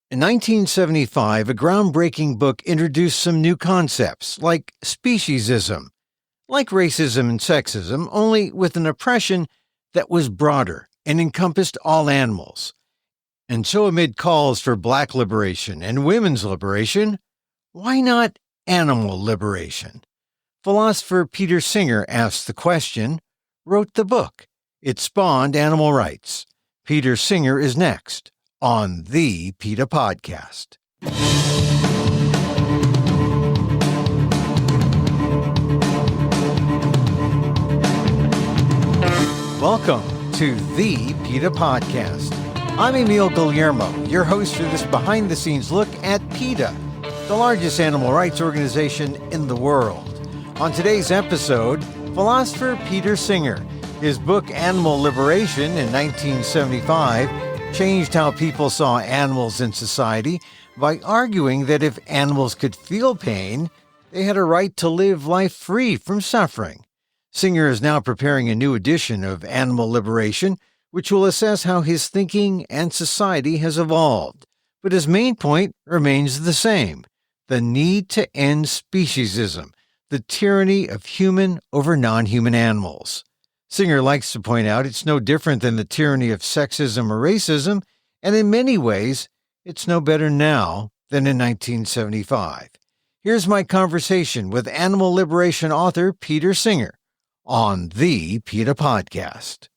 In 1975, a groundbreaking book introduced some new concepts, like speciesism, like racism and sexism, only with an oppression that was broader and encompassed all animals. And so amid calls for black liberation and women's liberation, why not animal liberation? Philosopher Peter Singer asked the question, wrote the book. It spawned animal rights. Peter Singer is next on the PETA Podcast. Welcome to the PETA Podcast. I'm Emil Guillermo, your host for this behind-the-scenes look at PETA, the largest animal rights organization in the world. On today's episode, philosopher Peter Singer. His book, Animal Liberation, in 1975, changed how people saw animals in society by arguing that if animals could feel pain, they had a right to live life free from suffering. Singer is now preparing a new edition of Animal Liberation, which will assess how his thinking and society has evolved. But his main point remains the same: the need to end speciesism, the tyranny of human over non-human animals. Singer likes to point out it's no different than the tyranny of sexism or racism, and in many ways, it's no better now than in 1975. Here's my conversation with animal liberation author Peter Singer on the PETA Podcast.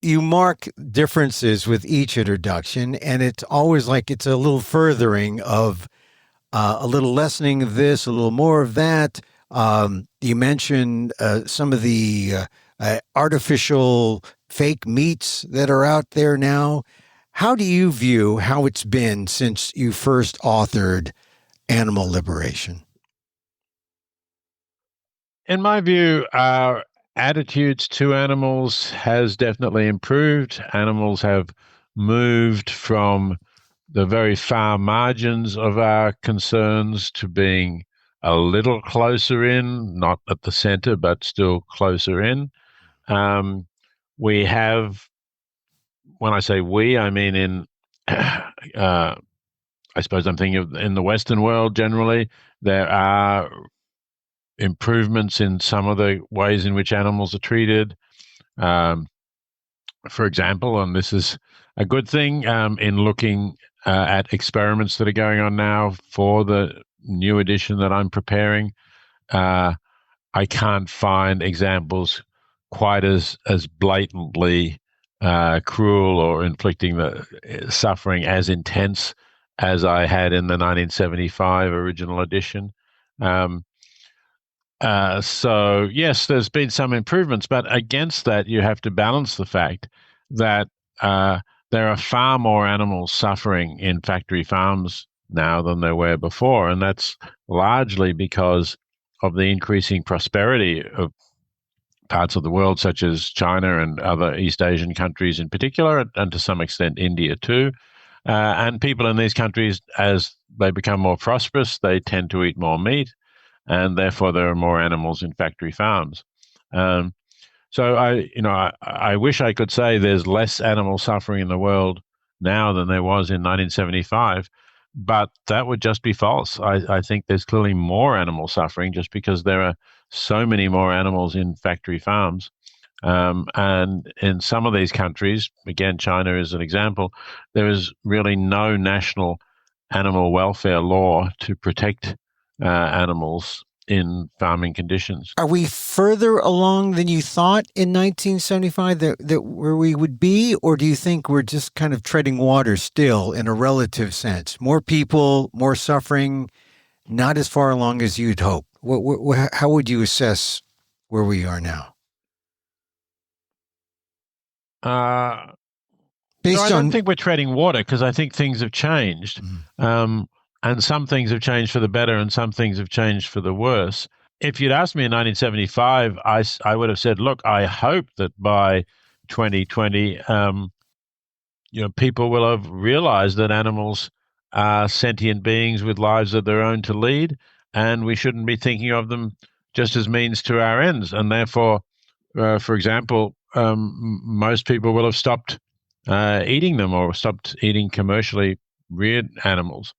You mark differences with each introduction, and it's always like it's a little furthering of a little lessening of this, a little more of that. You mentioned some of the artificial fake meats that are out there now. How do you view how it's been since you first authored Animal Liberation? In my view, our attitudes to animals has definitely improved. Animals have moved from the very far margins of our concerns to being a little closer in, not at the center, but still closer in. We have, when I say we, I mean in, I suppose I'm thinking of in the Western world generally, there are improvements in some of the ways in which animals are treated. For example, and this is a good thing, in looking at experiments that are going on now for the new edition that I'm preparing, I can't find examples quite as blatantly cruel or inflicting the suffering as intense as I had in the 1975 original edition. So yes, there's been some improvements, but against that, you have to balance the fact that there are far more animals suffering in factory farms now than there were before, and that's largely because of the increasing prosperity of parts of the world, such as China and other East Asian countries in particular, and to some extent India too. And people in these countries, as they become more prosperous, they tend to eat more meat, and therefore there are more animals in factory farms. So I wish I could say there's less animal suffering in the world now than there was in 1975, but that would just be false. I think there's clearly more animal suffering just because there are so many more animals in factory farms. And in some of these countries, again, China is an example, there is really no national animal welfare law to protect animals in farming conditions. Are we further along than you thought in 1975 that where we would be, or do you think we're just kind of treading water still in a relative sense? More people, more suffering, not as far along as you'd hope. How would you assess where we are now? I don't think we're treading water, because I think things have changed. And some things have changed for the better and some things have changed for the worse. If you'd asked me in 1975, I would have said, look, I hope that by 2020, people will have realized that animals are sentient beings with lives of their own to lead, and we shouldn't be thinking of them just as means to our ends. And therefore, for example, most people will have stopped eating them or stopped eating commercially reared animals.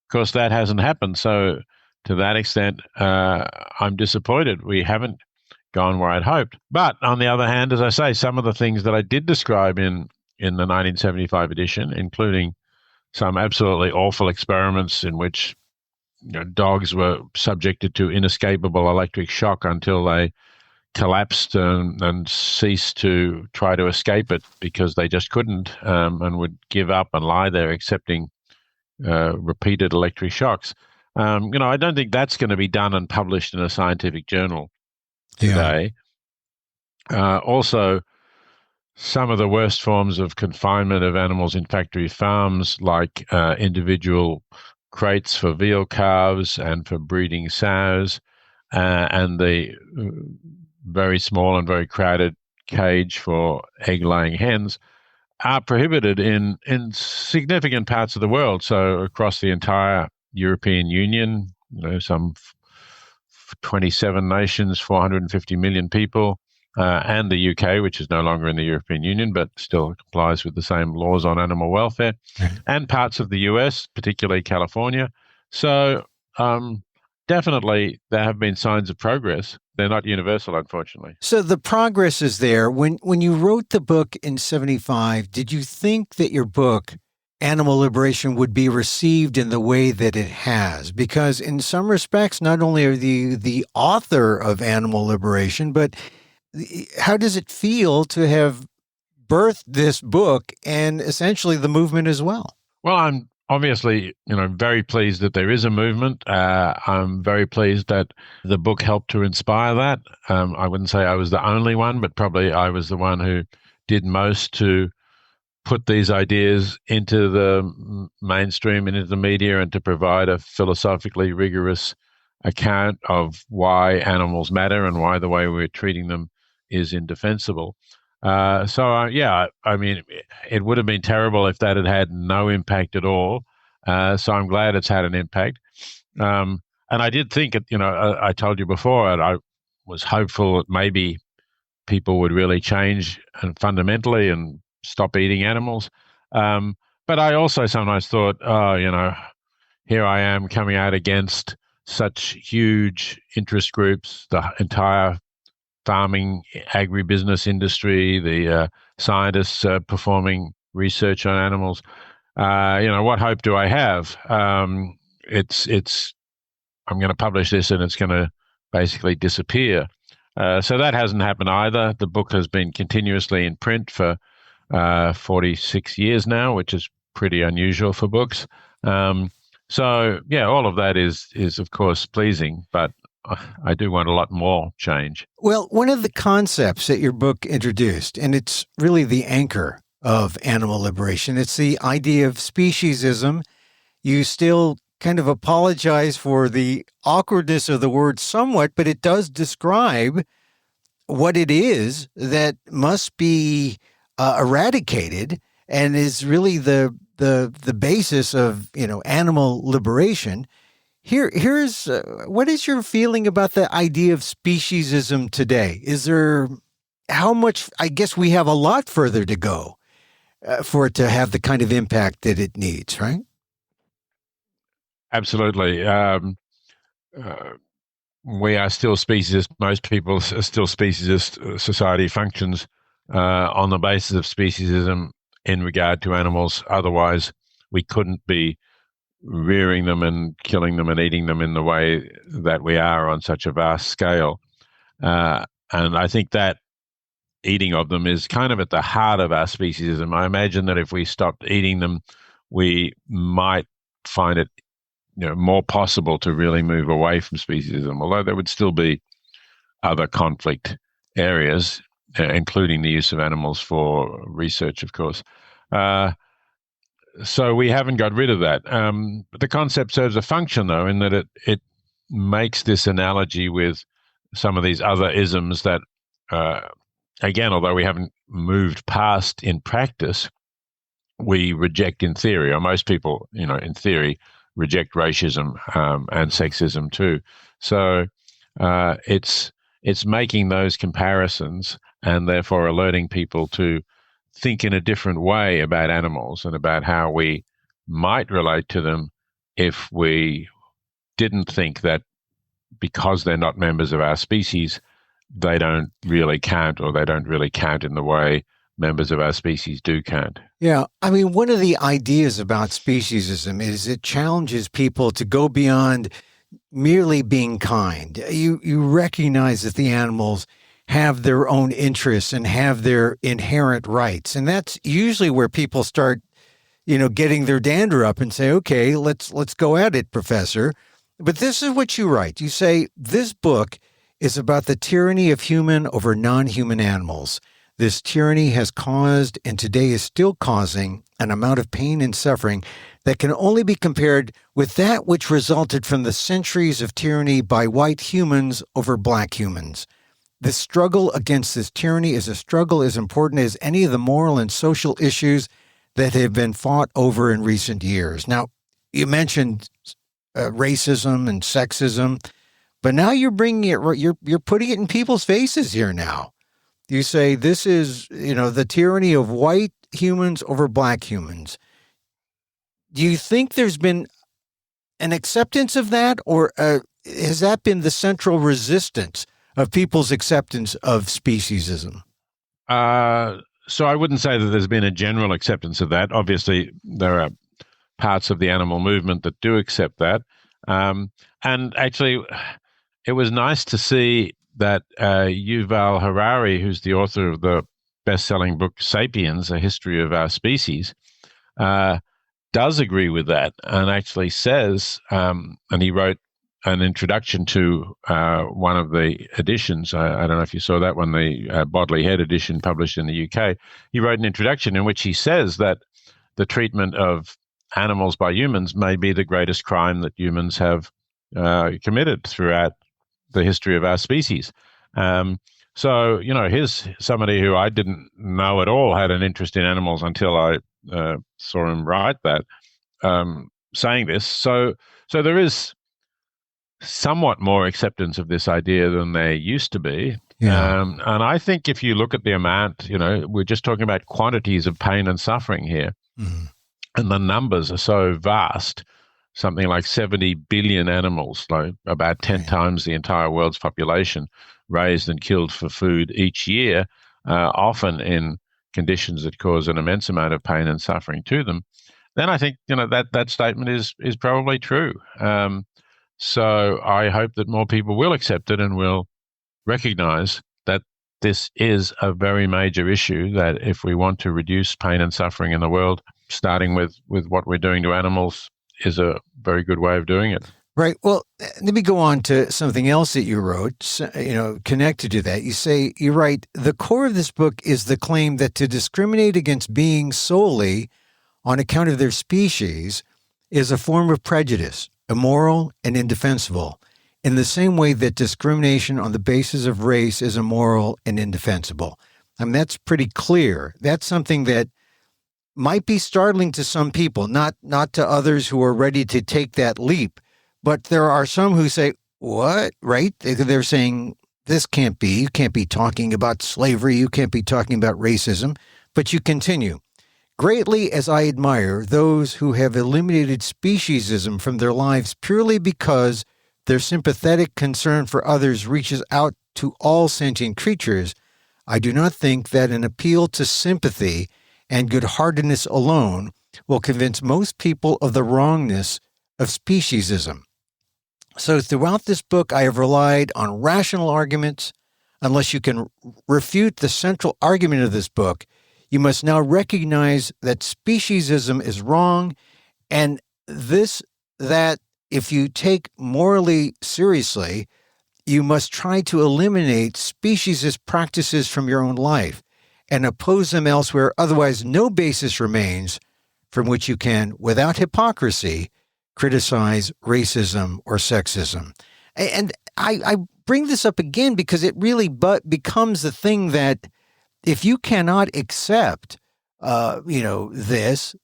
Of course, that hasn't happened. So to that extent, I'm disappointed. We haven't gone where I'd hoped. But on the other hand, as I say, some of the things that I did describe in the 1975 edition, including some absolutely awful experiments in which dogs were subjected to inescapable electric shock until they collapsed and ceased to try to escape it because they just couldn't, and would give up and lie there accepting repeated electric shocks. I don't think that's going to be done and published in a scientific journal today. Also, some of the worst forms of confinement of animals in factory farms, like individual crates for veal calves and for breeding sows, and the very small and very crowded cage for egg-laying hens, are prohibited in significant parts of the world. So across the entire European Union, some 27 nations, 450 million people, and the UK, which is no longer in the European Union, but still complies with the same laws on animal welfare, and parts of the US, particularly California. So definitely there have been signs of progress. They're not universal, unfortunately. So the progress is there. When you wrote the book in 75, did you think that your book, Animal Liberation, would be received in the way that it has? Because in some respects, not only are you the author of Animal Liberation, but how does it feel to have birthed this book and essentially the movement as well? Well, I'm obviously, very pleased that there is a movement. I'm very pleased that the book helped to inspire that. I wouldn't say I was the only one, but probably I was the one who did most to put these ideas into the mainstream and into the media and to provide a philosophically rigorous account of why animals matter and why the way we're treating them is indefensible. I mean, it would have been terrible if that had had no impact at all. So I'm glad it's had an impact. And I did think, I told you before, and I was hopeful that maybe people would really change and fundamentally and stop eating animals. But I also sometimes thought, here I am coming out against such huge interest groups, the entire farming, agribusiness industry, the scientists performing research on animals. What hope do I have? I'm going to publish this and it's going to basically disappear. So that hasn't happened either. The book has been continuously in print for 46 years now, which is pretty unusual for books. All of that is of course pleasing, but I do want a lot more change. Well, one of the concepts that your book introduced, and it's really the anchor of animal liberation, it's the idea of speciesism. You still kind of apologize for the awkwardness of the word somewhat, but it does describe what it is that must be eradicated and is really the basis of, animal liberation. Here's what is your feeling about the idea of speciesism today? Is there how much? I guess we have a lot further to go for it to have the kind of impact that it needs, right? Absolutely. We are still speciesist. Most people are still speciesist. Society functions on the basis of speciesism in regard to animals. Otherwise, we couldn't be rearing them and killing them and eating them in the way that we are on such a vast scale. And I think that eating of them is kind of at the heart of our speciesism. I imagine that if we stopped eating them, we might find it more possible to really move away from speciesism, although there would still be other conflict areas, including the use of animals for research, of course. So we haven't got rid of that. But the concept serves a function, though, in that it makes this analogy with some of these other isms that, again, although we haven't moved past in practice, we reject in theory, or most people, in theory, reject racism and sexism too. So it's making those comparisons and therefore alerting people to think in a different way about animals and about how we might relate to them if we didn't think that because they're not members of our species, they don't really count, or they don't really count in the way members of our species do count. Yeah. I mean, one of the ideas about speciesism is it challenges people to go beyond merely being kind. You recognize that the animals have their own interests and have their inherent rights. And that's usually where people start, getting their dander up and say, okay, let's go at it, Professor. But this is what you write. You say, this book is about the tyranny of human over non-human animals. This tyranny has caused, and today is still causing, an amount of pain and suffering that can only be compared with that which resulted from the centuries of tyranny by white humans over black humans. The struggle against this tyranny is a struggle as important as any of the moral and social issues that have been fought over in recent years. Now, you mentioned racism and sexism, but now you're bringing it, you're putting it in people's faces here now. You say this is, the tyranny of white humans over black humans. Do you think there's been an acceptance of that, or has that been the central resistance of people's acceptance of speciesism? So I wouldn't say that there's been a general acceptance of that. Obviously, there are parts of the animal movement that do accept that. And actually, it was nice to see that Yuval Harari, who's the author of the best-selling book Sapiens, A History of Our Species, does agree with that and actually says, and he wrote an introduction to one of the editions. I don't know if you saw that one, the Bodley Head edition published in the UK. He wrote an introduction in which he says that the treatment of animals by humans may be the greatest crime that humans have committed throughout the history of our species. So, here's somebody who I didn't know at all had an interest in animals until I saw him write that, saying this. So there is somewhat more acceptance of this idea than there used to be. Yeah. And I think if you look at the amount, we're just talking about quantities of pain and suffering here. Mm-hmm. And the numbers are so vast, something like 70 billion animals, like about 10 times the entire world's population, raised and killed for food each year, often in conditions that cause an immense amount of pain and suffering to them. Then I think, that statement is probably true. So I hope that more people will accept it and will recognize that this is a very major issue, that if we want to reduce pain and suffering in the world, starting with what we're doing to animals is a very good way of doing it. Right. Well, let me go on to something else that you wrote, connected to that. You write, the core of this book is the claim that to discriminate against beings solely on account of their species is a form of prejudice, immoral and indefensible, in the same way that discrimination on the basis of race is immoral and indefensible. I mean, that's pretty clear. That's something that might be startling to some people, not to others who are ready to take that leap. But there are some who say, what, right? They're saying, this can't be. You can't be talking about slavery. You can't be talking about racism. But you continue. Greatly as I admire those who have eliminated speciesism from their lives purely because their sympathetic concern for others reaches out to all sentient creatures, I do not think that an appeal to sympathy and good-heartedness alone will convince most people of the wrongness of speciesism. So throughout this book, I have relied on rational arguments. Unless you can refute the central argument of this book, you must now recognize that speciesism is wrong, and that if you take morally seriously, you must try to eliminate speciesist practices from your own life and oppose them elsewhere. Otherwise, no basis remains from which you can, without hypocrisy, criticize racism or sexism. And I bring this up again because it really becomes the thing that if you cannot accept, this,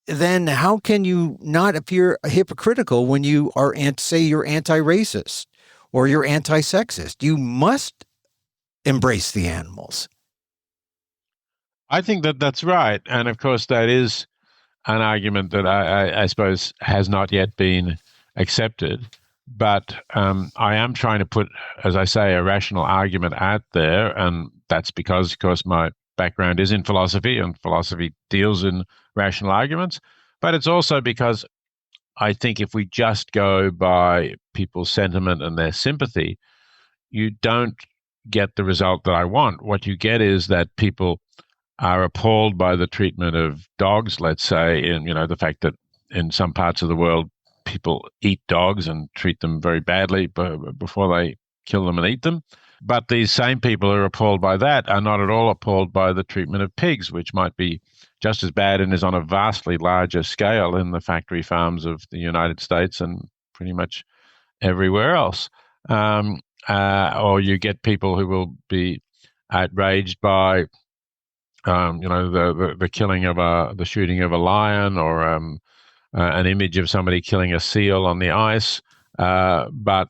then how can you not appear hypocritical when you are, say, you're anti-racist or you're anti-sexist? You must embrace the animals. I think that that's right. And of course, that is an argument that I suppose has not yet been accepted. But I am trying to put, as I say, a rational argument out there. And that's because, of course, my background is in philosophy, and philosophy deals in rational arguments. But it's also because I think if we just go by people's sentiment and their sympathy, you don't get the result that I want. What you get is that people are appalled by the treatment of dogs, let's say, and the fact that in some parts of the world people eat dogs and treat them very badly before they kill them and eat them. But these same people who are appalled by that are not at all appalled by the treatment of pigs, which might be just as bad and is on a vastly larger scale in the factory farms of the United States and pretty much everywhere else. Or you get people who will be outraged by the killing of the shooting of a lion, or an image of somebody killing a seal on the ice, but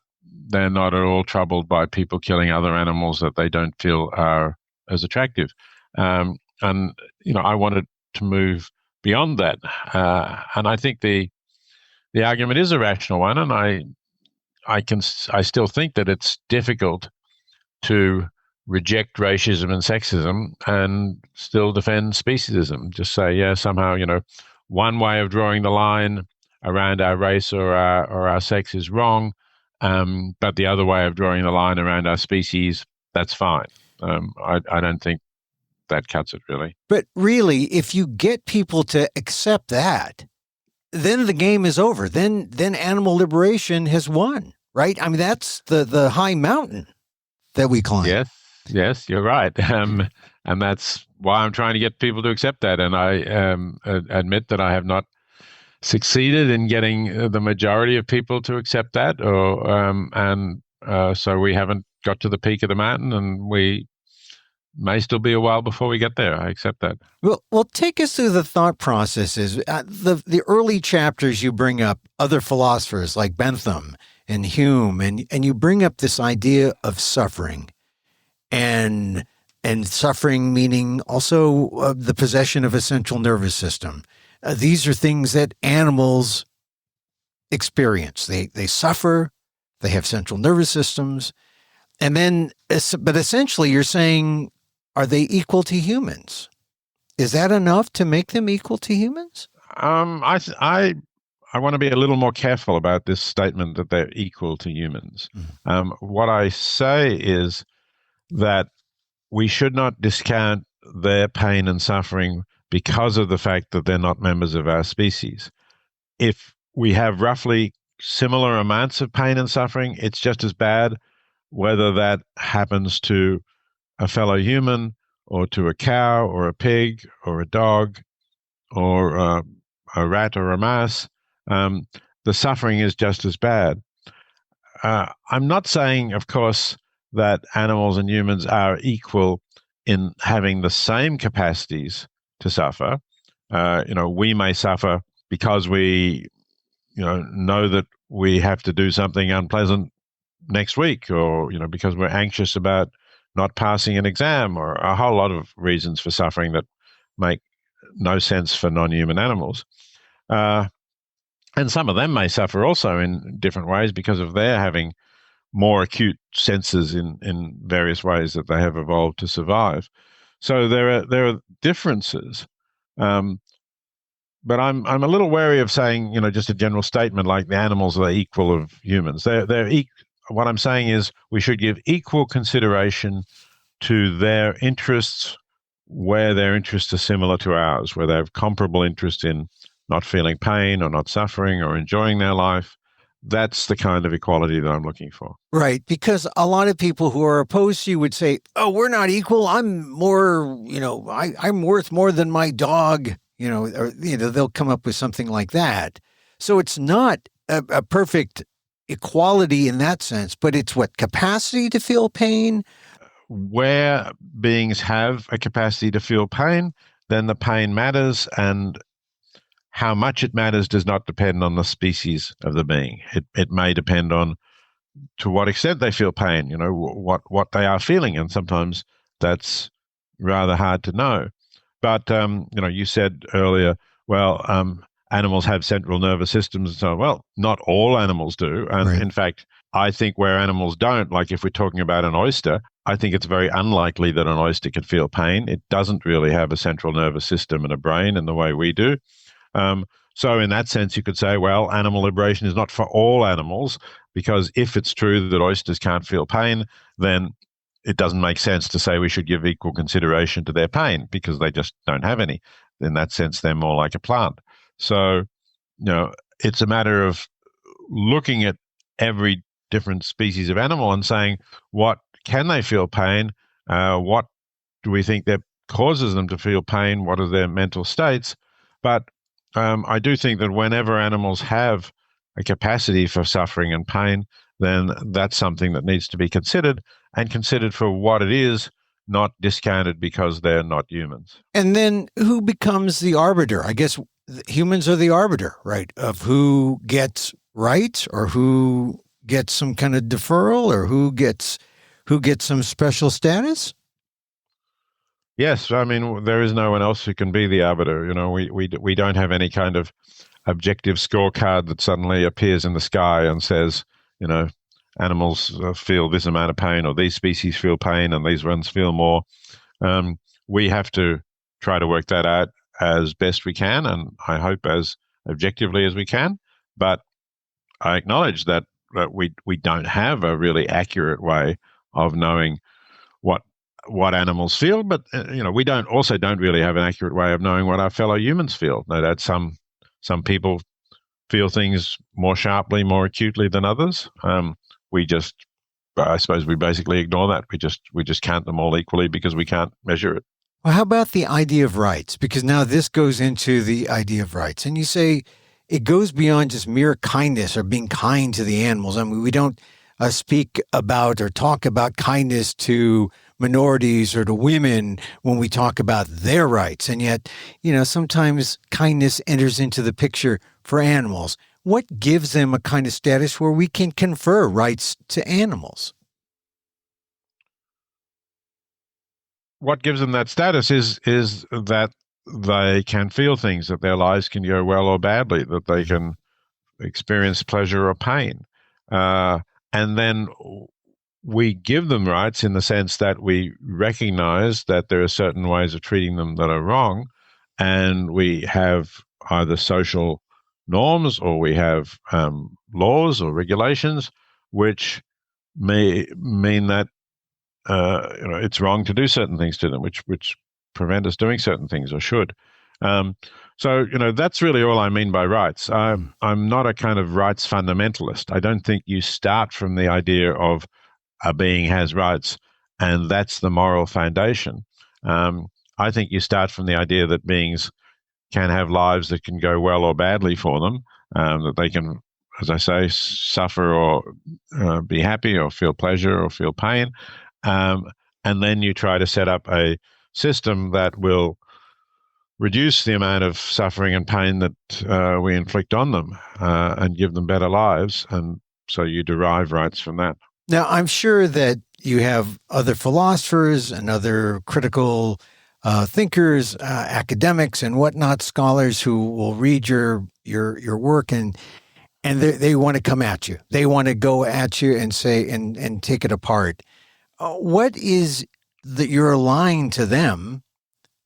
they're not at all troubled by people killing other animals that they don't feel are as attractive. And I wanted to move beyond that, and I think the argument is a rational one, and I still think that it's difficult to reject racism and sexism and still defend speciesism. Just say, yeah, somehow, one way of drawing the line around our race or our sex is wrong, but the other way of drawing the line around our species, that's fine. I don't think that cuts it, really. But really, if you get people to accept that, then the game is over. Then animal liberation has won, right? I mean, that's the high mountain that we climb. Yes, you're right. And that's why I'm trying to get people to accept that. And I admit that I have not succeeded in getting the majority of people to accept that, so we haven't got to the peak of the mountain, and we may still be a while before we get there. I accept that. Well, take us through the thought processes. The early chapters you bring up other philosophers like Bentham and Hume, and you bring up this idea of suffering, and suffering meaning also the possession of a central nervous system. These are things that animals experience. They suffer, they have central nervous systems, and then, but essentially you're saying, are they equal to humans? Is that enough to make them equal to humans? I want to be a little more careful about this statement that they're equal to humans. What I say is that we should not discount their pain and suffering because of the fact that they're not members of our species. If we have roughly similar amounts of pain and suffering, it's just as bad whether that happens to a fellow human or to a cow or a pig or a dog or a rat or a mouse. The suffering is just as bad. I'm not saying, of course, that animals and humans are equal in having the same capacities to suffer. We may suffer because we, know that we have to do something unpleasant next week, or, because we're anxious about not passing an exam, or a whole lot of reasons for suffering that make no sense for non-human animals. And some of them may suffer also in different ways because of their having more acute senses in various ways that they have evolved to survive. So there are differences, but I'm a little wary of saying just a general statement like the animals are equal of humans. What I'm saying is we should give equal consideration to their interests where their interests are similar to ours, where they have comparable interest in not feeling pain or not suffering or enjoying their life. That's the kind of equality that I'm looking for. Right, because a lot of people who are opposed to you would say, oh, we're not equal. I'm more, I'm worth more than my dog, or, they'll come up with something like that. So it's not a perfect equality in that sense, but it's what, capacity to feel pain? Where beings have a capacity to feel pain, then the pain matters, and how much it matters does not depend on the species of the being. It may depend on to what extent they feel pain, what they are feeling, and sometimes that's rather hard to know. But you said earlier, well, animals have central nervous systems and so on. Well, not all animals do. And Right. in fact, I think where animals don't, like if we're talking about an oyster, I think it's very unlikely that an oyster can feel pain. It doesn't really have a central nervous system and a brain in the way we do. So in that sense, you could say, well, animal liberation is not for all animals, because if it's true that oysters can't feel pain, then it doesn't make sense to say we should give equal consideration to their pain because they just don't have any. In that sense, they're more like a plant. So, it's a matter of looking at every different species of animal and saying, what can they feel pain? What do we think that causes them to feel pain? What are their mental states? But I do think that whenever animals have a capacity for suffering and pain, then that's something that needs to be considered, and considered for what it is, not discounted because they're not humans. And then who becomes the arbiter? I guess humans are the arbiter, right, of who gets rights or who gets some kind of deferral or who gets some special status? Yes, I mean, there is no one else who can be the arbiter. We don't have any kind of objective scorecard that suddenly appears in the sky and says, animals feel this amount of pain, or these species feel pain and these ones feel more. We have to try to work that out as best we can, and I hope as objectively as we can. But I acknowledge that we don't have a really accurate way of knowing what animals feel, but we don't really have an accurate way of knowing what our fellow humans feel. No doubt some people feel things more sharply, more acutely than others. I suppose we basically ignore that. We just count them all equally because we can't measure it. Well, how about the idea of rights? Because now this goes into the idea of rights, and you say it goes beyond just mere kindness or being kind to the animals. I mean, we don't speak about or talk about kindness to minorities or to women when we talk about their rights. And yet, sometimes kindness enters into the picture for animals. What gives them a kind of status where we can confer rights to animals? What gives them that status is that they can feel things, that their lives can go well or badly, that they can experience pleasure or pain. And then we give them rights in the sense that we recognize that there are certain ways of treating them that are wrong, and we have either social norms or we have laws or regulations which may mean that it's wrong to do certain things to them, which prevent us doing certain things, or should. So that's really all I mean by rights. I'm not a kind of rights fundamentalist. I don't think you start from the idea of a being has rights and that's the moral foundation. I think you start from the idea that beings can have lives that can go well or badly for them, that they can, as I say, suffer or be happy or feel pleasure or feel pain. And then you try to set up a system that will reduce the amount of suffering and pain that we inflict on them and give them better lives. And so you derive rights from that. Now, I'm sure that you have other philosophers and other critical thinkers, academics and whatnot, scholars who will read your work and they want to come at you. They want to go at you and say and take it apart. What is that you're lying to them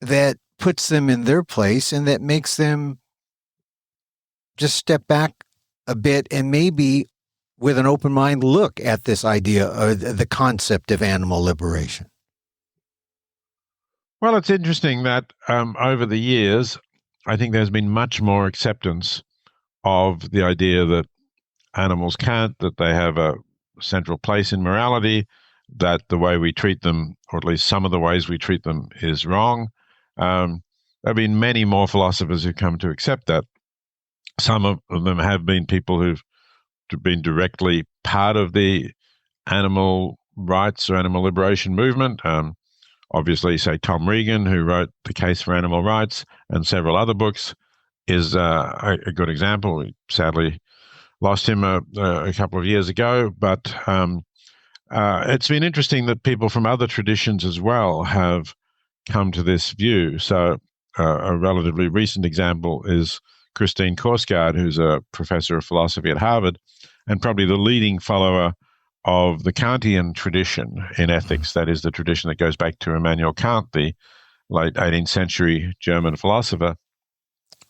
that puts them in their place and that makes them just step back a bit and maybe with an open mind look at this idea or the concept of animal liberation? Well, it's interesting that over the years, I think there's been much more acceptance of the idea that animals can't, that they have a central place in morality, that the way we treat them, or at least some of the ways we treat them, is wrong. There have been many more philosophers who've come to accept that. Some of them have been people who've been directly part of the animal rights or animal liberation movement. Obviously, say Tom Regan, who wrote The Case for Animal Rights and several other books, is a good example. We sadly lost him a couple of years ago, but it's been interesting that people from other traditions as well have come to this view. So a relatively recent example is Christine Korsgaard, who's a professor of philosophy at Harvard and probably the leading follower of the Kantian tradition in ethics. That is the tradition that goes back to Immanuel Kant, the late 18th century German philosopher.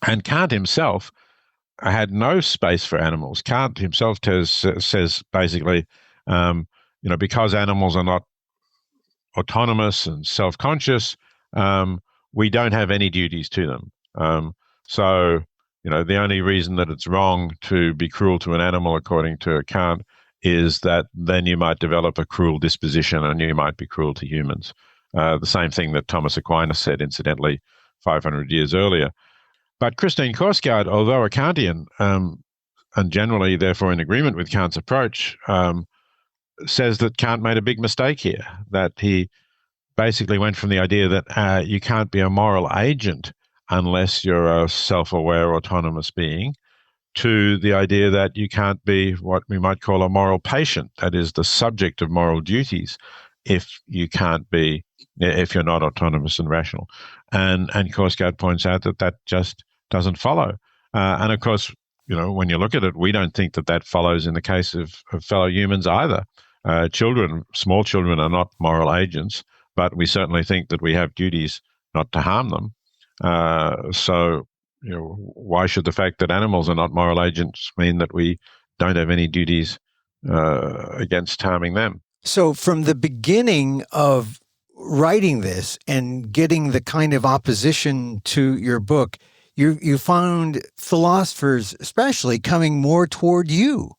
And Kant himself had no space for animals. Kant himself says basically, because animals are not autonomous and self-conscious, we don't have any duties to them. So, the only reason that it's wrong to be cruel to an animal, according to Kant, is that then you might develop a cruel disposition and you might be cruel to humans. The same thing that Thomas Aquinas said, incidentally, 500 years earlier. But Christine Korsgaard, although a Kantian, and generally therefore in agreement with Kant's approach, says that Kant made a big mistake here, that he basically went from the idea that you can't be a moral agent unless you're a self-aware, autonomous being, to the idea that you can't be what we might call a moral patient, that is, the subject of moral duties, if you're not autonomous and rational. And Korsgaard points out that just doesn't follow. And of course, when you look at it, we don't think that follows in the case of fellow humans either. Small children are not moral agents, but we certainly think that we have duties not to harm them. So, why should the fact that animals are not moral agents mean that we don't have any duties against harming them? So from the beginning of writing this and getting the kind of opposition to your book, you found philosophers especially coming more toward you.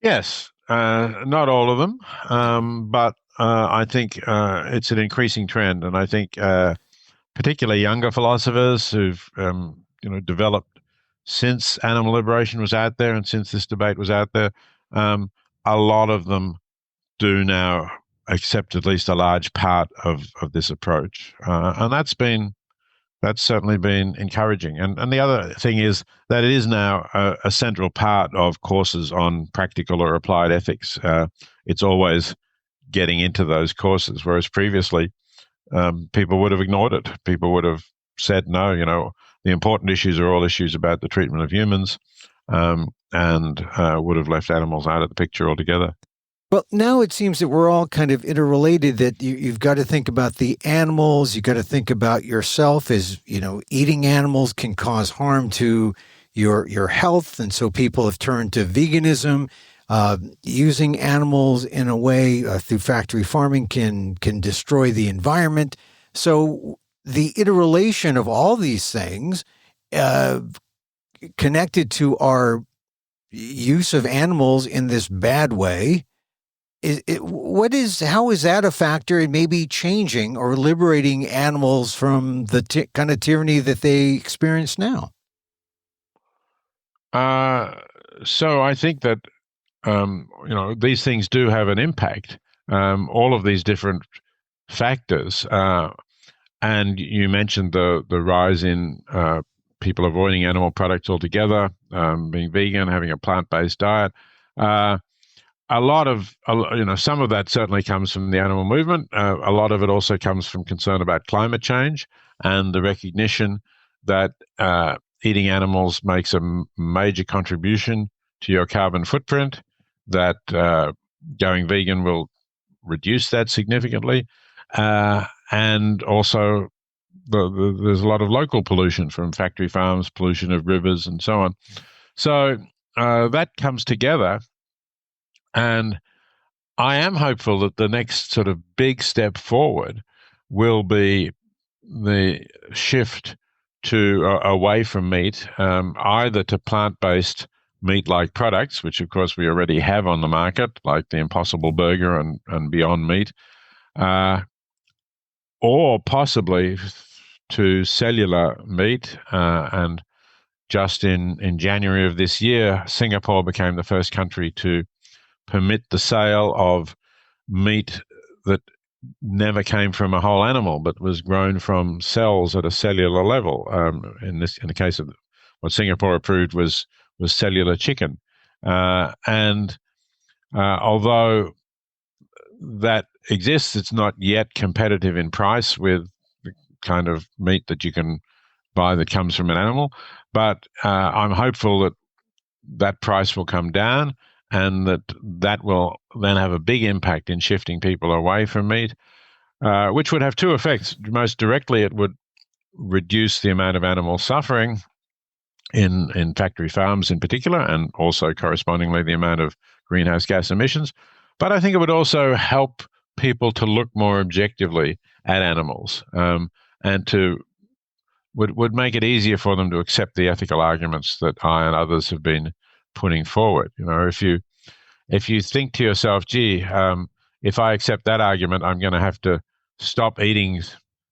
Yes, not all of them, but I think it's an increasing trend, and I think particularly younger philosophers who've developed since animal liberation was out there and since this debate was out there, a lot of them do now accept at least a large part of this approach, and that's certainly been encouraging. And the other thing is that it is now a central part of courses on practical or applied ethics. It's always getting into those courses, whereas previously people would have ignored it. People would have said, no, the important issues are all issues about the treatment of humans, and would have left animals out of the picture altogether. Well, now it seems that we're all kind of interrelated, that you've got to think about the animals. You've got to think about yourself, as, eating animals can cause harm to your health. And so people have turned to veganism. Using animals in a way through factory farming can destroy the environment. So the interrelation of all these things connected to our use of animals in this bad way, how is that a factor in maybe changing or liberating animals from the kind of tyranny that they experience now? So I think that these things do have an impact. All of these different factors, and you mentioned the rise in people avoiding animal products altogether, being vegan, having a plant-based diet. Some of that certainly comes from the animal movement. A lot of it also comes from concern about climate change and the recognition that eating animals makes a major contribution to your carbon footprint, that going vegan will reduce that significantly. And also there's a lot of local pollution from factory farms, pollution of rivers, and so on. So that comes together. And I am hopeful that the next sort of big step forward will be the shift away from meat, either to plant-based meat-like products, which of course we already have on the market, like the Impossible Burger and Beyond Meat, or possibly to cellular meat. And just in January of this year, Singapore became the first country to permit the sale of meat that never came from a whole animal, but was grown from cells at a cellular level. In the case of what Singapore approved was cellular chicken, and although that exists, it's not yet competitive in price with kind of meat that you can buy that comes from an animal. But I'm hopeful that that price will come down, and that will then have a big impact in shifting people away from meat, which would have two effects. Most directly, it would reduce the amount of animal suffering in factory farms in particular, and also correspondingly the amount of greenhouse gas emissions. But I think it would also help people to look more objectively at animals, and would make it easier for them to accept the ethical arguments that I and others have been putting forward. If you think to yourself, gee, if I accept that argument, I'm going to have to stop eating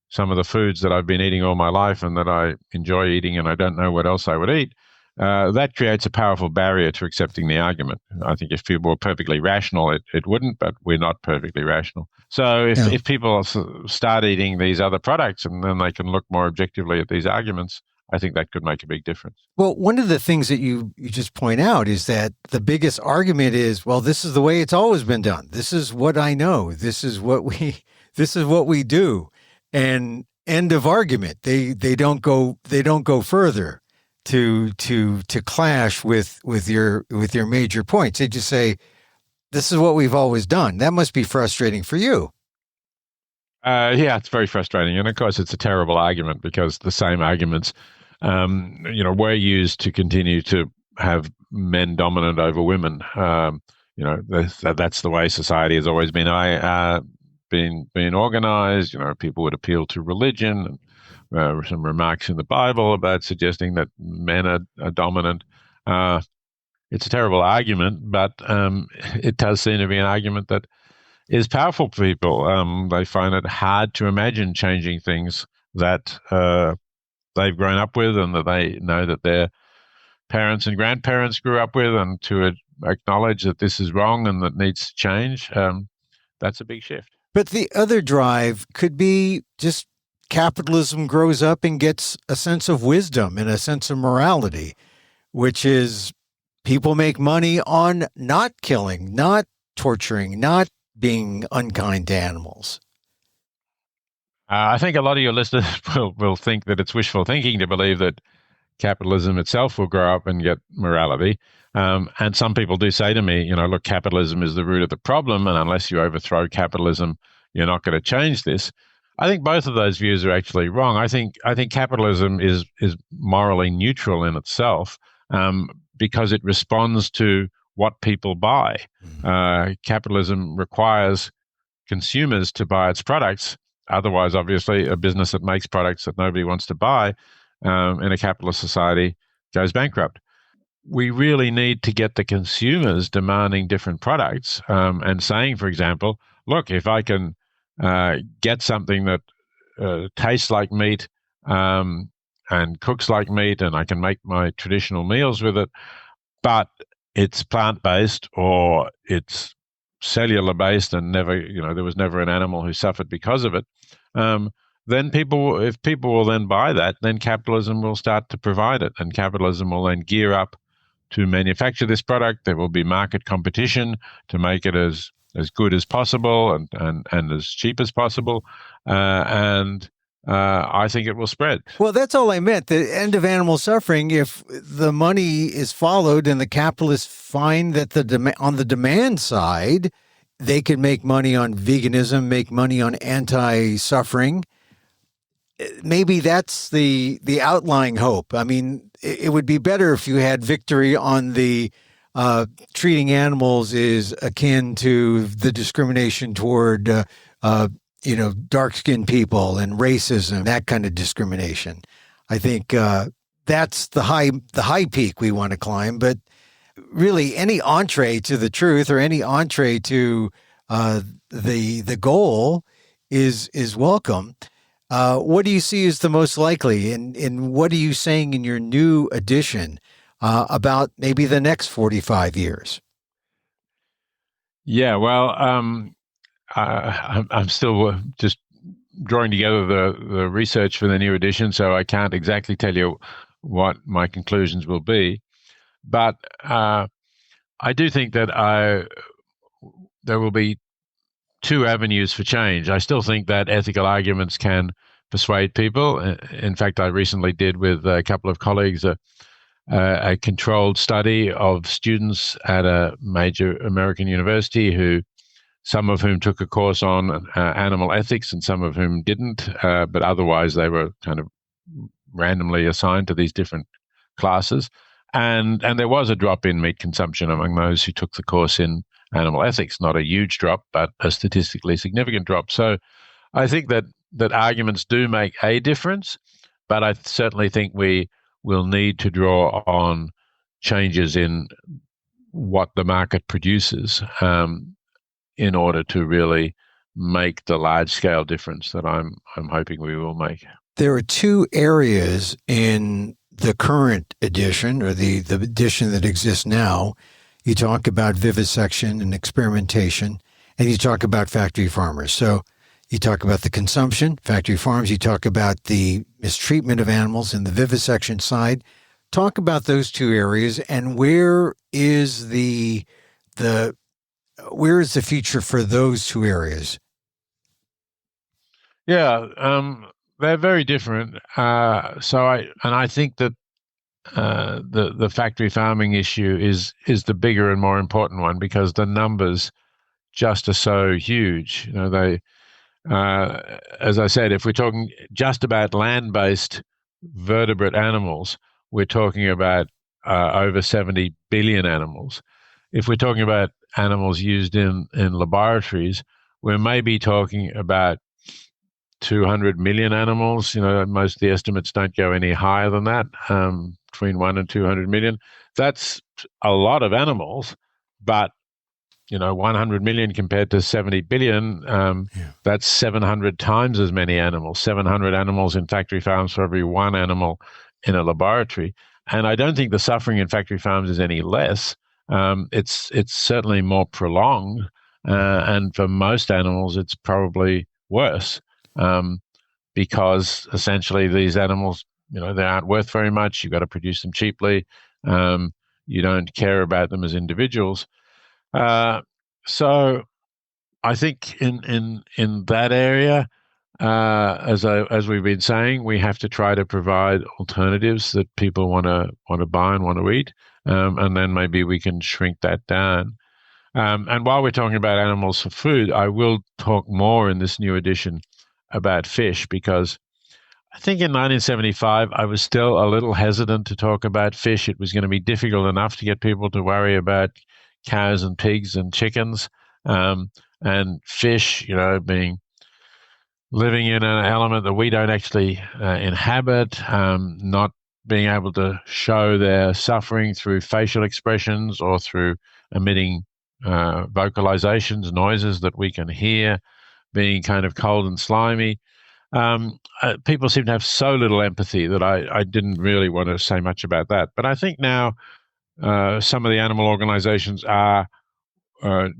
some of the foods that I've been eating all my life and that I enjoy eating, and I don't know what else I would eat. That creates a powerful barrier to accepting the argument. I think if people were perfectly rational, it wouldn't, but we're not perfectly rational. So if people start eating these other products, and then they can look more objectively at these arguments, I think that could make a big difference. Well, one of the things that you just point out is that the biggest argument is, well, this is the way it's always been done. This is what I know. This is what we do. And end of argument. They don't go further to clash with your major points. They just say, this is what we've always done. That must be frustrating for you. Yeah, it's very frustrating. And of course, it's a terrible argument, because the same arguments, were used to continue to have men dominant over women. That's the way society has always been organized. People would appeal to religion, and some remarks in the Bible about suggesting that men are dominant. It's a terrible argument, but it does seem to be an argument that is powerful for people. They find it hard to imagine changing things that they've grown up with, and that they know that their parents and grandparents grew up with, and to acknowledge that this is wrong and that needs to change. That's a big shift. But the other drive could be just capitalism grows up and gets a sense of wisdom and a sense of morality, which is people make money on not killing, not torturing, not being unkind to animals. I think a lot of your listeners will think that it's wishful thinking to believe that capitalism itself will grow up and get morality. And some people do say to me, look, capitalism is the root of the problem, and unless you overthrow capitalism, you're not going to change this. I think both of those views are actually wrong. I think capitalism is morally neutral in itself, because it responds to what people buy. Capitalism requires consumers to buy its products. Otherwise, obviously, a business that makes products that nobody wants to buy in a capitalist society goes bankrupt. We really need to get the consumers demanding different products, and saying, for example, look, if I can get something that tastes like meat and cooks like meat, and I can make my traditional meals with it, but it's plant-based or it's cellular-based, and there was never an animal who suffered because of it, then if people will then buy that, then capitalism will start to provide it, and capitalism will then gear up to manufacture this product. There will be market competition to make it as good as possible and as cheap as possible, and I think it will spread. Well, that's all I meant. The end of animal suffering, if the money is followed and the capitalists find that on the demand side, they can make money on veganism, make money on anti-suffering, maybe that's the outlying hope. I mean, it would be better if you had victory on the treating animals is akin to the discrimination toward dark-skinned people and racism, that kind of discrimination. I think that's the high peak we want to climb. But really, any entree to the truth or any entree to the goal is welcome. What do you see as the most likely, and what are you saying in your new edition about maybe the next 45 years? Yeah, well, I'm still just drawing together the research for the new edition, so I can't exactly tell you what my conclusions will be. But I do think that there will be two avenues for change. I still think that ethical arguments can persuade people. In fact, I recently did with a couple of colleagues a controlled study of students at a major American university some of whom took a course on animal ethics and some of whom didn't, but otherwise they were kind of randomly assigned to these different classes. And there was a drop in meat consumption among those who took the course in animal ethics, not a huge drop, but a statistically significant drop. So I think that arguments do make a difference, but I certainly think we will need to draw on changes in what the market produces in order to really make the large-scale difference that I'm hoping we will make. There are two areas in the current edition, or the edition that exists now. You talk about vivisection and experimentation, and you talk about factory farmers. So you talk about the consumption, factory farms. You talk about the mistreatment of animals in the vivisection side. Talk about those two areas, and where is the future for those two areas? Yeah, they're very different. I think that the factory farming issue is the bigger and more important one, because the numbers just are so huge. They, as I said, if we're talking just about land-based vertebrate animals, we're talking about over 70 billion animals. If we're talking about animals used in laboratories, we're maybe talking about 200 million animals. Most of the estimates don't go any higher than that, between 1 and 200 million. That's a lot of animals, but 100 million compared to 70 billion, that's 700 times as many animals, 700 animals in factory farms for every one animal in a laboratory. And I don't think the suffering in factory farms is any less. It's certainly more prolonged, and for most animals, it's probably worse, because essentially these animals, they aren't worth very much. You've got to produce them cheaply. You don't care about them as individuals. So I think in that area, as we've been saying, we have to try to provide alternatives that people want to buy and want to eat, and then maybe we can shrink that down. And while we're talking about animals for food, I will talk more in this new edition about fish, because I think in 1975 I was still a little hesitant to talk about fish. It was going to be difficult enough to get people to worry about cows and pigs and chickens, and fish, living in an element that we don't actually inhabit, not being able to show their suffering through facial expressions or through emitting vocalizations, noises that we can hear, being kind of cold and slimy. People seem to have so little empathy that I didn't really want to say much about that. But I think now some of the animal organizations are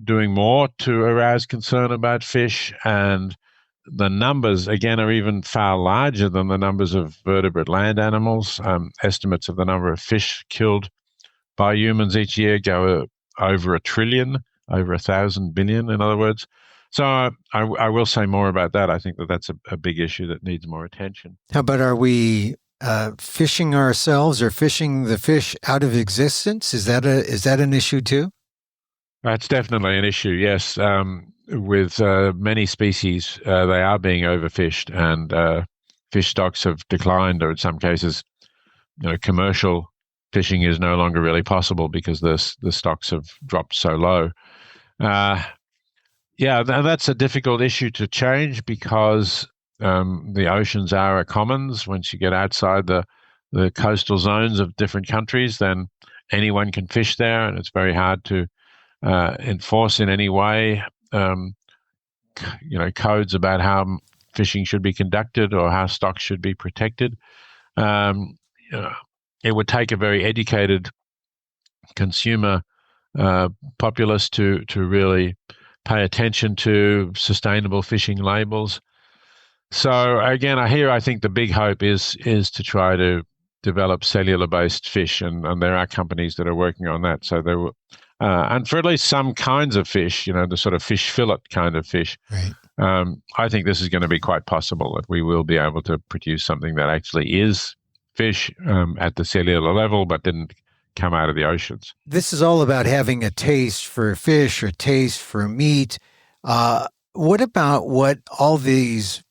doing more to arouse concern about fish, and the numbers, again, are even far larger than the numbers of vertebrate land animals. Estimates of the number of fish killed by humans each year go over 1 trillion, over 1,000 billion, in other words. So I will say more about that. I think that's a big issue that needs more attention. How about, are we fishing ourselves or fishing the fish out of existence? Is that an issue too? That's definitely an issue, yes. With many species, they are being overfished, and fish stocks have declined, or in some cases, commercial fishing is no longer really possible because the stocks have dropped so low. That's a difficult issue to change, because the oceans are a commons. Once you get outside the coastal zones of different countries, then anyone can fish there, and it's very hard to enforce in any way, codes about how fishing should be conducted or how stocks should be protected. It would take a very educated consumer populace to really pay attention to sustainable fishing labels. So again, I think the big hope is to try to develop cellular-based fish, and there are companies that are working on that. So And for at least some kinds of fish, the sort of fish fillet kind of fish, Right. I think this is going to be quite possible that we will be able to produce something that actually is fish at the cellular level, but didn't come out of the oceans. This is all about having a taste for fish or taste for meat. What about what all these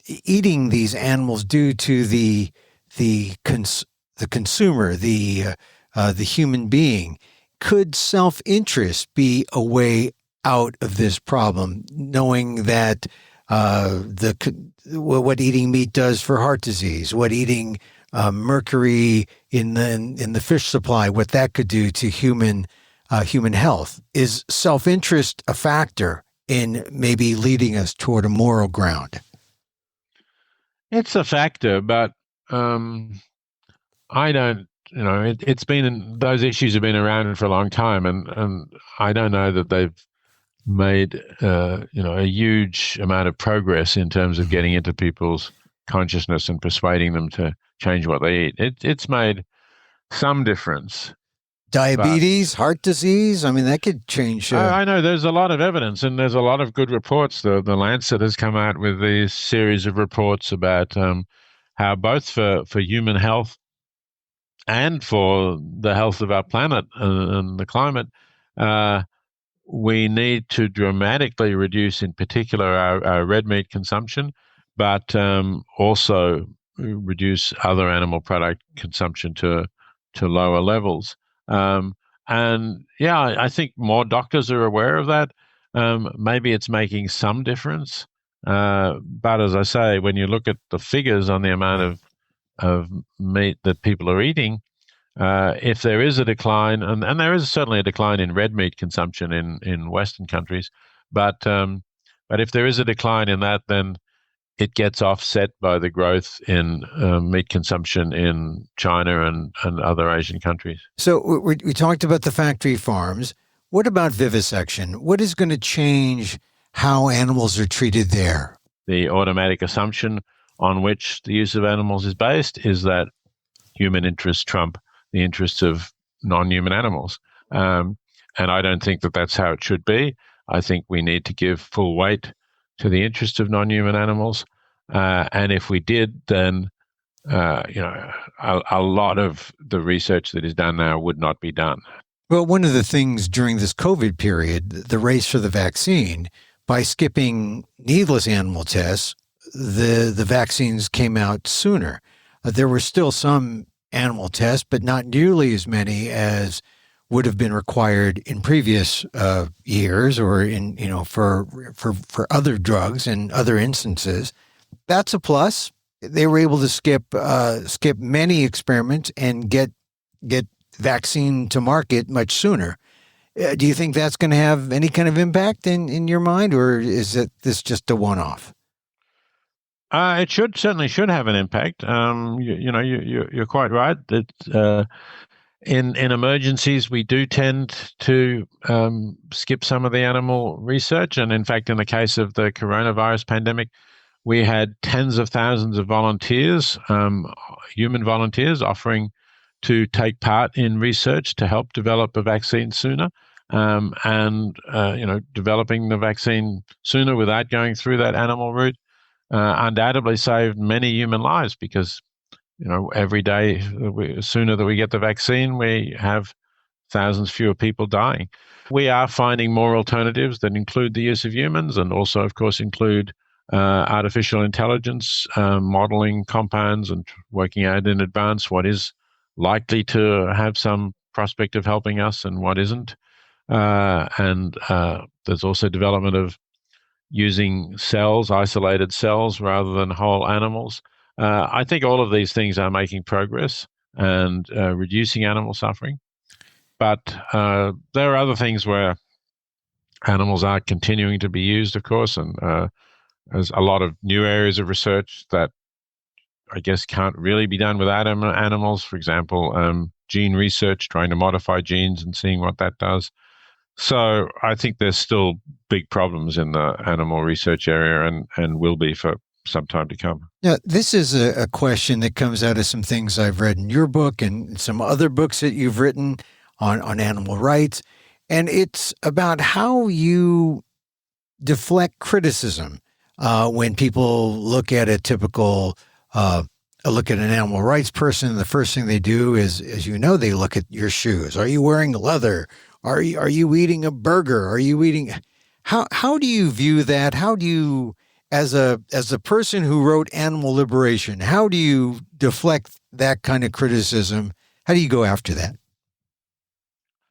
eating these animals do to the consumer, the human being? Could self-interest be a way out of this problem, knowing that what eating meat does for heart disease, what eating mercury in the fish supply, what that could do to human health? Is self-interest a factor in maybe leading us toward a moral ground? It's a factor, but I don't. It's been those issues have been around for a long time, and I don't know that they've made a huge amount of progress in terms of getting into people's consciousness and persuading them to change what they eat. It's made some difference. Diabetes, heart disease, I mean, that could change. I know there's a lot of evidence, and there's a lot of good reports. The Lancet has come out with these series of reports about how both for human health and for the health of our planet and the climate, we need to dramatically reduce, in particular, our red meat consumption, but also reduce other animal product consumption to lower levels. And yeah, I think more doctors are aware of that. Maybe it's making some difference. But as I say, when you look at the figures on the amount of meat that people are eating, if there is a decline, and there is certainly a decline in red meat consumption in Western countries, but if there is a decline in that, then it gets offset by the growth in meat consumption in China and other Asian countries. So we talked about the factory farms. What about vivisection? What is going to change how animals are treated there? The automatic assumption on which the use of animals is based is that human interests trump the interests of non-human animals. And I don't think that that's how it should be. I think we need to give full weight to the interest of non-human animals. And if we did, then a lot of the research that is done now would not be done. Well, one of the things during this COVID period, the race for the vaccine, by skipping needless animal tests, the vaccines came out sooner. There were still some animal tests, but not nearly as many as would have been required in previous years, or in for other drugs and other instances. That's a plus. They were able to skip many experiments and get vaccine to market much sooner. Do you think that's going to have any kind of impact in your mind, or is this just a one-off? It certainly should have an impact. You're quite right that in emergencies we do tend to skip some of the animal research, and in fact, in the case of the coronavirus pandemic, we had tens of thousands of volunteers, human volunteers, offering to take part in research to help develop a vaccine sooner, and developing the vaccine sooner without going through that animal route undoubtedly saved many human lives, because every day sooner that we get the vaccine, we have thousands fewer people dying. We are finding more alternatives that include the use of humans, and also, of course, include artificial intelligence, modeling compounds and working out in advance what is likely to have some prospect of helping us and what isn't. And there's also development of using cells, isolated cells, rather than whole animals. I think all of these things are making progress and reducing animal suffering. But there are other things where animals are continuing to be used, of course, and there's a lot of new areas of research that I guess can't really be done without animals. For example, gene research, trying to modify genes and seeing what that does. So I think there's still big problems in the animal research area, and will be for some time to come. Now, this is a question that comes out of some things I've read in your book and some other books that you've written on animal rights. and it's about how you deflect criticism when people look at a typical look at an animal rights person. The first thing they do is, as you know, they look at your shoes. Are you wearing leather? Are you eating a burger? Are you eating? How do you view that? How do you, as a person who wrote Animal Liberation, how do you deflect that kind of criticism? How do you go after that?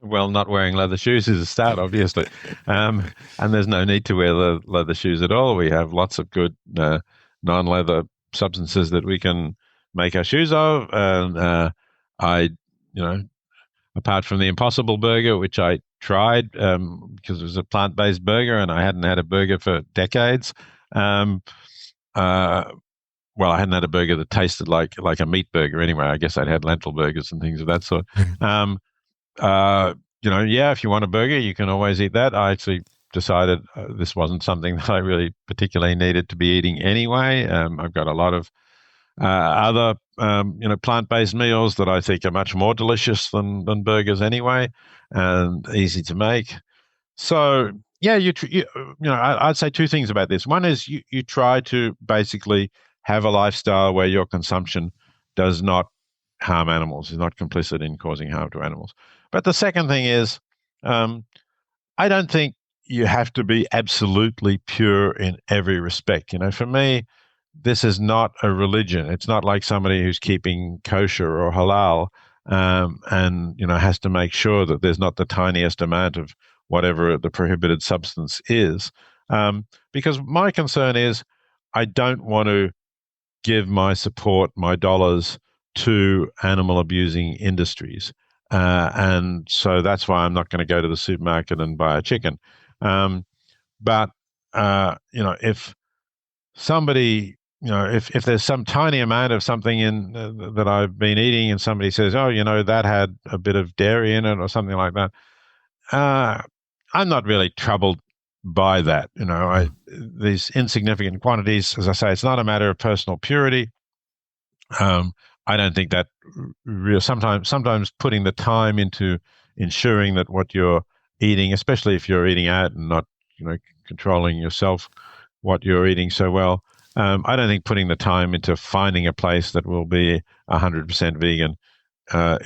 Well, not wearing leather shoes is a start, obviously. And there's no need to wear the leather shoes at all. We have lots of good non-leather substances that we can make our shoes of. And I, you know, apart from the Impossible Burger, which I tried because it was a plant-based burger and I hadn't had a burger for decades. Well, I hadn't had a burger that tasted like a meat burger anyway. I guess I'd had lentil burgers and things of that sort. If you want a burger, you can always eat that. I actually decided this wasn't something that I really particularly needed to be eating anyway. I've got a lot of other, plant-based meals that I think are much more delicious than burgers anyway, and easy to make. So, yeah, I'd say two things about this. One is you try to basically have a lifestyle where your consumption does not harm animals, is not complicit in causing harm to animals. But the second thing is, I don't think you have to be absolutely pure in every respect. For me, this is not a religion. It's not like somebody who's keeping kosher or halal, and has to make sure that there's not the tiniest amount of whatever the prohibited substance is. Because my concern is, I don't want to give my support, my dollars, to animal abusing industries. And so that's why I'm not going to go to the supermarket and buy a chicken. But if somebody, if there's some tiny amount of something in that I've been eating and somebody says, oh, that had a bit of dairy in it or something like that, I'm not really troubled by that. These insignificant quantities, as I say, it's not a matter of personal purity. I don't think that sometimes putting the time into ensuring that what you're eating, especially if you're eating out and not, controlling yourself, what you're eating so well, I don't think putting the time into finding a place that will be 100% vegan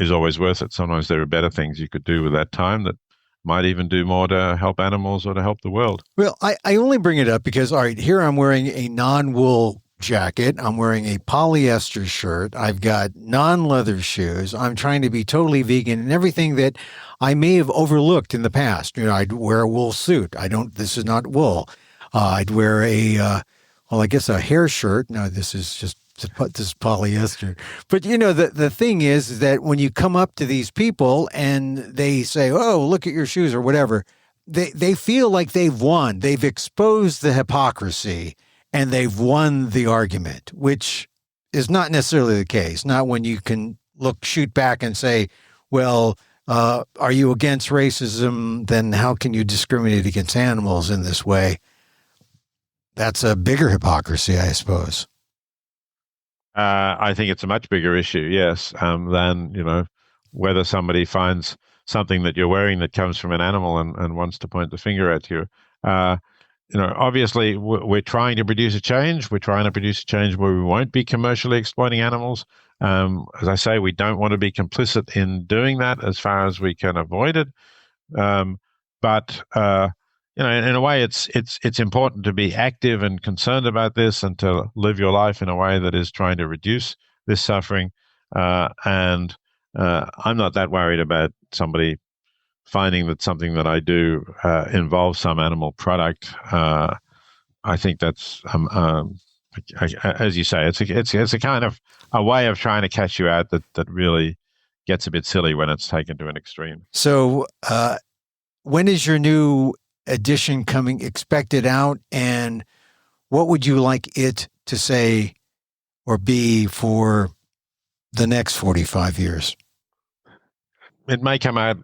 is always worth it. Sometimes there are better things you could do with that time that might even do more to help animals or to help the world. Well, I only bring it up because, all right, here I'm wearing a non-wool jacket. I'm wearing a polyester shirt. I've got non-leather shoes. I'm trying to be totally vegan, and everything that I may have overlooked in the past. I'd wear a wool suit. This is not wool. I'd wear a hair shirt. No, this is polyester. But the thing is that when you come up to these people and they say, oh, look at your shoes or whatever, they feel like they've won. They've exposed the hypocrisy and they've won the argument, which is not necessarily the case. Not when you can shoot back and say, well, are you against racism? Then how can you discriminate against animals in this way? That's a bigger hypocrisy, I suppose. I think it's a much bigger issue, yes, than, whether somebody finds something that you're wearing that comes from an animal and wants to point the finger at you. Obviously, we're trying to produce a change. We're trying to produce a change where we won't be commercially exploiting animals. As I say, we don't want to be complicit in doing that as far as we can avoid it. But in a way, it's important to be active and concerned about this and to live your life in a way that is trying to reduce this suffering. And I'm not that worried about somebody finding that something that I do involves some animal product. I think that's, as you say, it's a kind of a way of trying to catch you out that really gets a bit silly when it's taken to an extreme. So, when is your new edition expected out, and what would you like it to say or be for the next 45 years? It may come out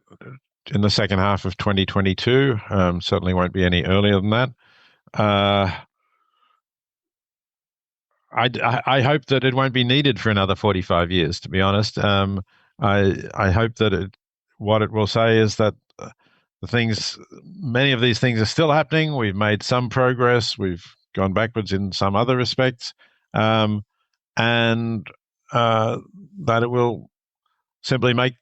in the second half of 2022. Certainly won't be any earlier than that. I hope that it won't be needed for another 45 years, to be honest. I hope that what it will say is that many of these things are still happening. We've made some progress. We've gone backwards in some other respects. And that it will simply make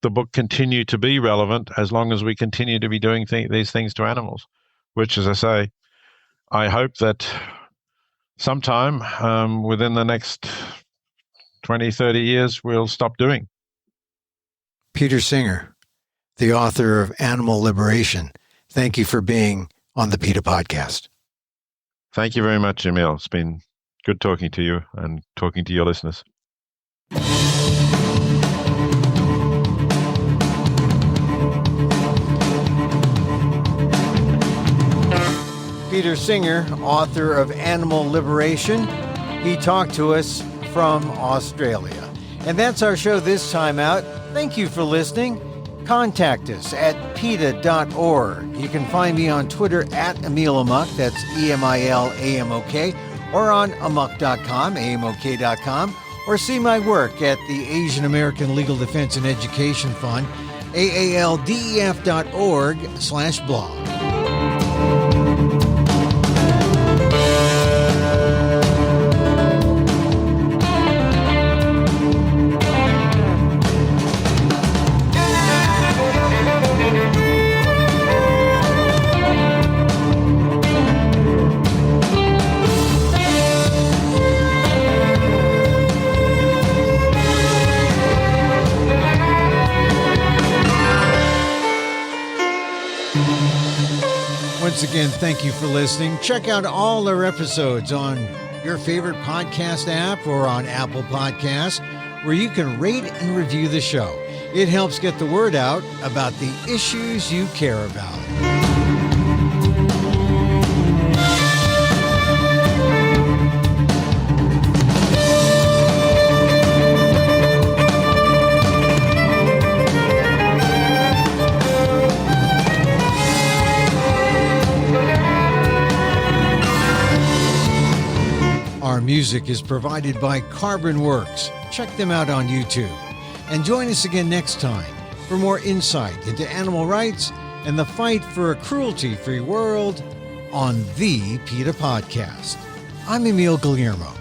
the book continue to be relevant as long as we continue to be doing these things to animals, which, as I say, I hope that sometime within the next 20, 30 years, we'll stop doing. Peter Singer, the author of Animal Liberation, thank you for being on the PETA Podcast. Thank you very much, Emil. It's been good talking to you and talking to your listeners. Peter Singer, author of Animal Liberation. He talked to us from Australia. And that's our show this time out. Thank you for listening. Contact us at PETA.org. You can find me on Twitter at Emil Amok, that's EMILAMOK, or on amok.com, AMOK.com, or see my work at the Asian American Legal Defense and Education Fund, AALDEF.org/blog. Once again, thank you for listening. Check out all our episodes on your favorite podcast app or on Apple Podcasts, where you can rate and review the show. It helps get the word out about the issues you care about. Our music is provided by Carbon Works. Check them out on YouTube. And join us again next time for more insight into animal rights and the fight for a cruelty-free world on the PETA Podcast. I'm Emil Guillermo.